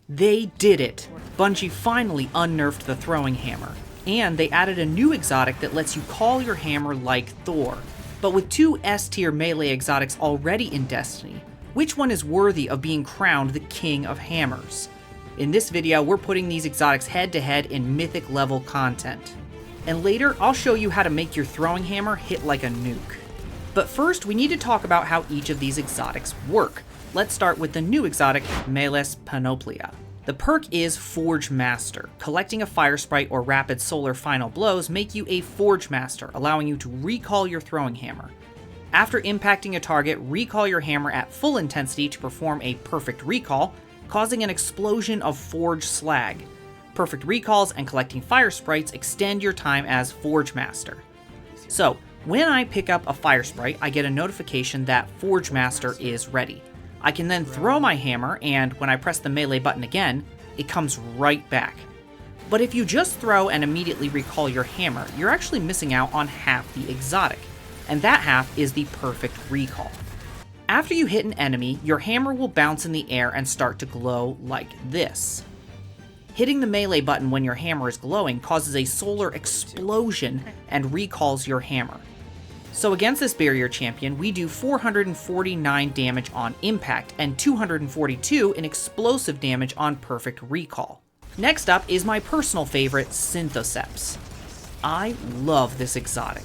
They did it! Bungie finally unnerfed the throwing hammer, and they added a new exotic that lets you call your hammer like Thor. But with two S-tier melee exotics already in Destiny, which one is worthy of being crowned the king of hammers? In this video, we're putting these exotics head to head in mythic level content. And later, I'll show you how to make your throwing hammer hit like a nuke. But first, we need to talk about how each of these exotics work. Let's start with the new exotic, Meless Panoplia. The perk is Forge Master. Collecting a fire sprite or rapid solar final blows make you a Forge Master, allowing you to recall your throwing hammer. After impacting a target, recall your hammer at full intensity to perform a perfect recall, causing an explosion of forge slag. Perfect recalls and collecting fire sprites extend your time as Forge Master. So, when I pick up a fire sprite, I get a notification that Forge Master is ready. I can then throw my hammer, and when I press the melee button again, it comes right back. But if you just throw and immediately recall your hammer, you're actually missing out on half the exotic, and that half is the perfect recall. After you hit an enemy, your hammer will bounce in the air and start to glow like this. Hitting the melee button when your hammer is glowing causes a solar explosion and recalls your hammer. So against this barrier champion, we do 449 damage on impact and 242 in explosive damage on perfect recall. Next up is my personal favorite, Synthoceps. I love this exotic.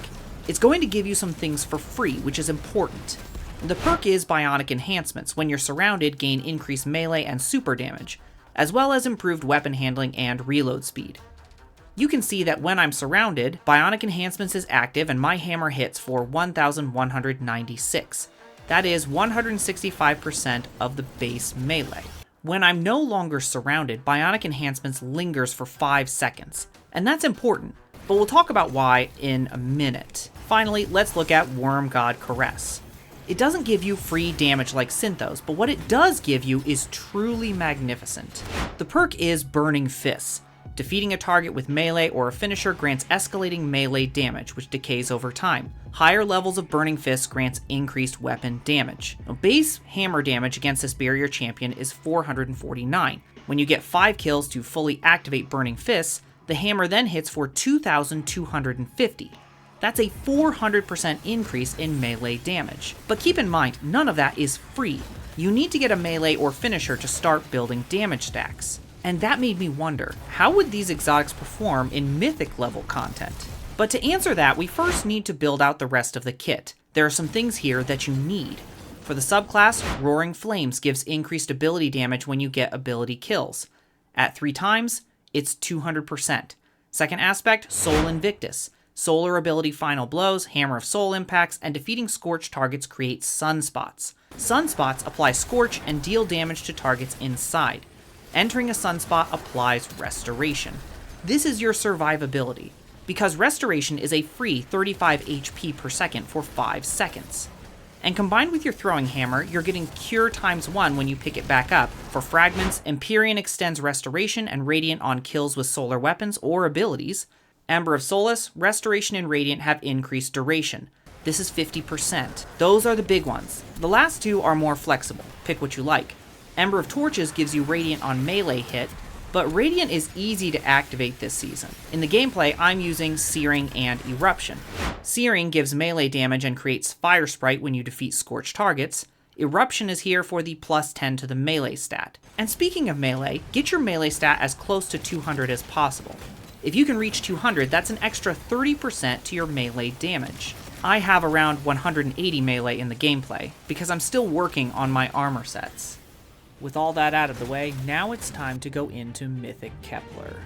It's going to give you some things for free, which is important. The perk is Bionic Enhancements. When you're surrounded, gain increased melee and super damage, as well as improved weapon handling and reload speed. You can see that when I'm surrounded, Bionic Enhancements is active and my hammer hits for 1,196. That is 165% of the base melee. When I'm no longer surrounded, Bionic Enhancements lingers for 5 seconds. And that's important, but we'll talk about why in a minute. Finally, let's look at Wormgod Caress. It doesn't give you free damage like Synthos, but what it does give you is truly magnificent. The perk is Burning Fists. Defeating a target with melee or a finisher grants escalating melee damage, which decays over time. Higher levels of Burning Fists grants increased weapon damage. Now, base hammer damage against this barrier champion is 449. When you get 5 kills to fully activate Burning Fists, the hammer then hits for 2,250. That's a 400% increase in melee damage. But keep in mind, none of that is free. You need to get a melee or finisher to start building damage stacks. And that made me wonder, how would these exotics perform in mythic level content? But to answer that, we first need to build out the rest of the kit. There are some things here that you need. For the subclass, Roaring Flames gives increased ability damage when you get ability kills. At 3 times, it's 200%. Second aspect, Soul Invictus. Solar ability final blows, Hammer of Soul impacts, and defeating scorched targets creates sunspots. Sunspots apply scorch and deal damage to targets inside. Entering a sunspot applies restoration. This is your survivability, because restoration is a free 35 HP per second for 5 seconds. And combined with your throwing hammer, you're getting Cure ×1 when you pick it back up. For Fragments, Empyrean extends restoration and Radiant on kills with solar weapons or abilities. Ember of Solace, Restoration and Radiant have increased duration. This is 50%. Those are the big ones. The last two are more flexible. Pick what you like. Ember of Torches gives you Radiant on melee hit, but Radiant is easy to activate this season. In the gameplay, I'm using Searing and Eruption. Searing gives melee damage and creates Fire Sprite when you defeat scorched targets. Eruption is here for the +10 to the melee stat. And speaking of melee, get your melee stat as close to 200 as possible. If you can reach 200, that's an extra 30% to your melee damage. I have around 180 melee in the gameplay, because I'm still working on my armor sets. With all that out of the way, now it's time to go into Mythic Kepler.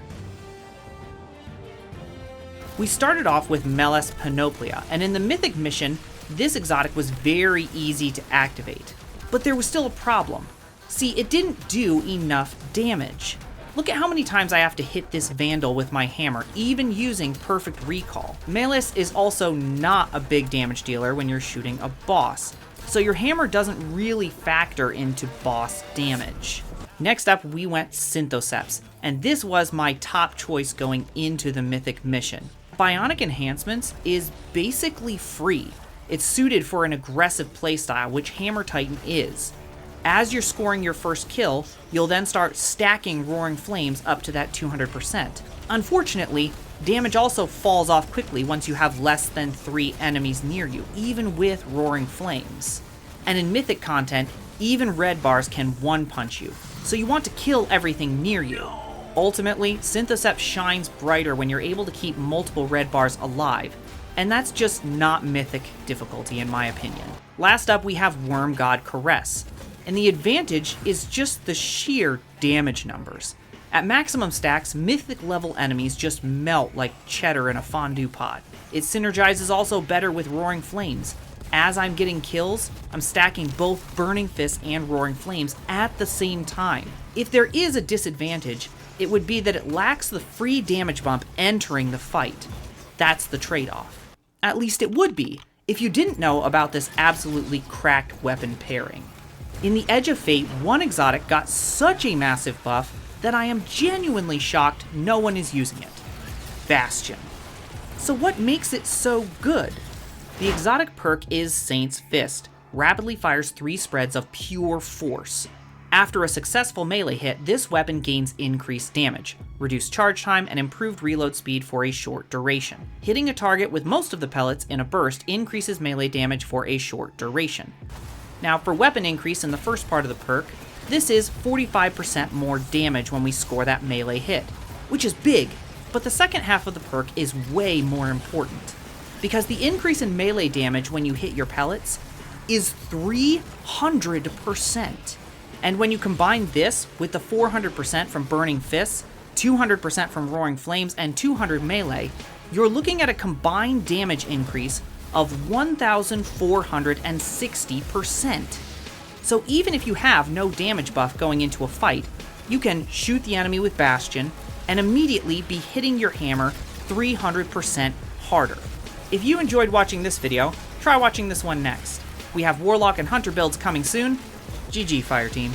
We started off with Melas Panoplia, and in the Mythic mission, this exotic was very easy to activate. But there was still a problem. See, it didn't do enough damage. Look at how many times I have to hit this Vandal with my hammer, even using perfect recall. Melas is also not a big damage dealer when you're shooting a boss, so your hammer doesn't really factor into boss damage. Next up, we went Synthoceps, and this was my top choice going into the Mythic mission. Bionic Enhancements is basically free. It's suited for an aggressive playstyle, which Hammer Titan is. As you're scoring your first kill, you'll then start stacking Roaring Flames up to that 200%. Unfortunately, damage also falls off quickly once you have less than 3 enemies near you, even with Roaring Flames. And in Mythic content, even red bars can one-punch you, so you want to kill everything near you. Ultimately, Synthoceps shines brighter when you're able to keep multiple red bars alive, and that's just not Mythic difficulty in my opinion. Last up, we have Wormgod Caress, and the advantage is just the sheer damage numbers. At maximum stacks, Mythic-level enemies just melt like cheddar in a fondue pot. It synergizes also better with Roaring Flames. As I'm getting kills, I'm stacking both Burning Fists and Roaring Flames at the same time. If there is a disadvantage, it would be that it lacks the free damage bump entering the fight. That's the trade-off. At least it would be, if you didn't know about this absolutely cracked weapon pairing. In the Edge of Fate, one exotic got such a massive buff that I am genuinely shocked no one is using it. Bastion. So what makes it so good? The exotic perk is Saint's Fist. Rapidly fires 3 spreads of pure force. After a successful melee hit, this weapon gains increased damage, reduced charge time, and improved reload speed for a short duration. Hitting a target with most of the pellets in a burst increases melee damage for a short duration. Now, for weapon increase in the first part of the perk, this is 45% more damage when we score that melee hit, which is big, but the second half of the perk is way more important, because the increase in melee damage when you hit your pellets is 300%. And when you combine this with the 400% from Burning Fists, 200% from Roaring Flames, and 200 melee, you're looking at a combined damage increase of 1,460%. So even if you have no damage buff going into a fight, you can shoot the enemy with Bastion and immediately be hitting your hammer 300% harder. If you enjoyed watching this video, try watching this one next. We have Warlock and Hunter builds coming soon. GG, Fireteam.